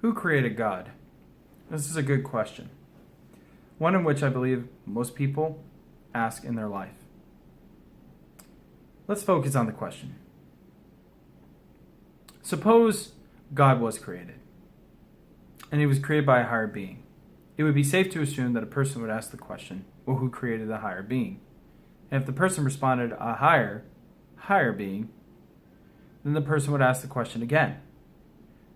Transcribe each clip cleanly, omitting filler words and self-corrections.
Who created God? This is a good question. One in which I believe most people ask in their life. Let's focus on the question. Suppose God was created, and he was created by a higher being. It would be safe to assume that a person would ask the question, well, who created the higher being? And if the person responded, a higher being, then the person would ask the question again.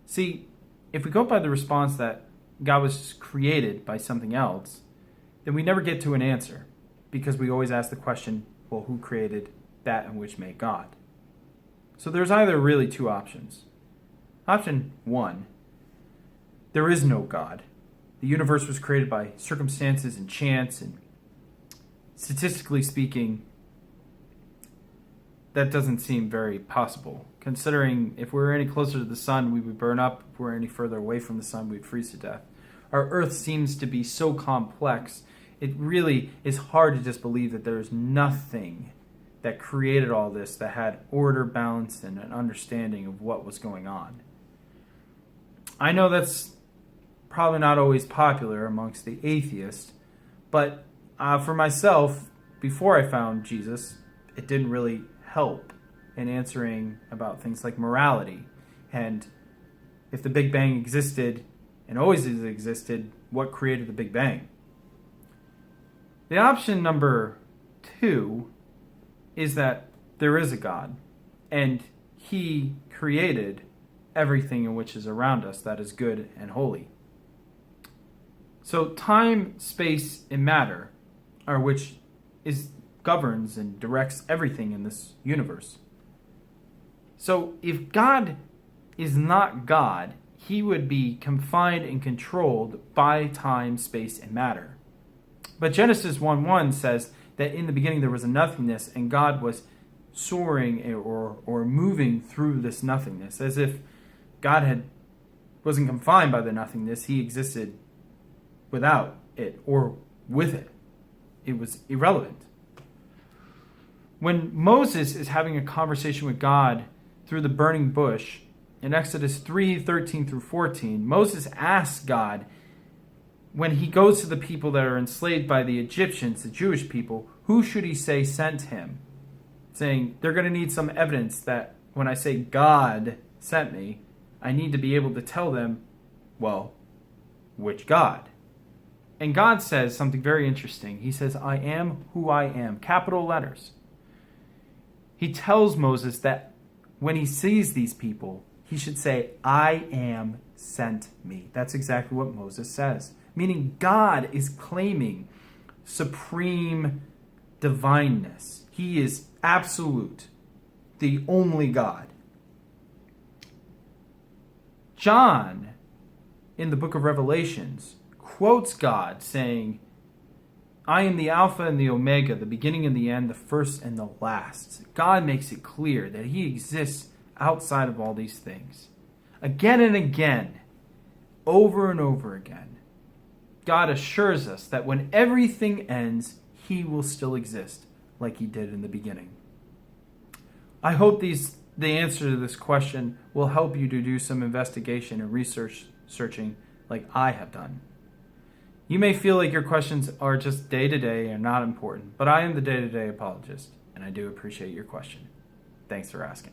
See, if we go by the response that God was created by something else, then we never get to an answer, because we always ask the question, well, who created that in which made God? So there's either really two options. Option one, there is no God. The universe was created by circumstances and chance, and statistically speaking, that doesn't seem very possible. Considering if we were any closer to the sun, we would burn up. If we were any further away from the sun, we'd freeze to death. Our Earth seems to be so complex, it really is hard to just believe that there's nothing that created all this that had order, balance, and an understanding of what was going on. I know that's probably not always popular amongst the atheists, but for myself, before I found Jesus, it didn't really help in answering about things like morality. And if the Big Bang existed and always has existed, what created the Big Bang? The option number two is that there is a God, and he created everything in which is around us that is good and holy. So time, space, and matter are which governs and directs everything in this universe. So if God is not God, he would be confined and controlled by time, space, and matter. But Genesis 1:1 says that in the beginning there was a nothingness, and God was soaring or moving through this nothingness. As if God wasn't confined by the nothingness, he existed without it or with it. It was irrelevant. When Moses is having a conversation with God through the burning bush, in Exodus 3:13 through 14, Moses asks God, when he goes to the people that are enslaved by the Egyptians, the Jewish people, who should he say sent him? Saying, they're going to need some evidence that when I say God sent me, I need to be able to tell them, well, which God? And God says something very interesting. He says, I am who I am, capital letters. He tells Moses that when he sees these people, he should say, I am sent me. That's exactly what Moses says. Meaning God is claiming supreme divineness. He is absolute, the only God. John, in the book of Revelations, quotes God saying, I am the Alpha and the Omega, the beginning and the end, the first and the last. God makes it clear that he exists outside of all these things. Again and again, over and over again, God assures us that when everything ends, he will still exist like he did in the beginning. I hope the answer to this question will help you to do some investigation and searching like I have done. You may feel like your questions are just day-to-day and not important, but I am the day-to-day apologist, and I do appreciate your question. Thanks for asking.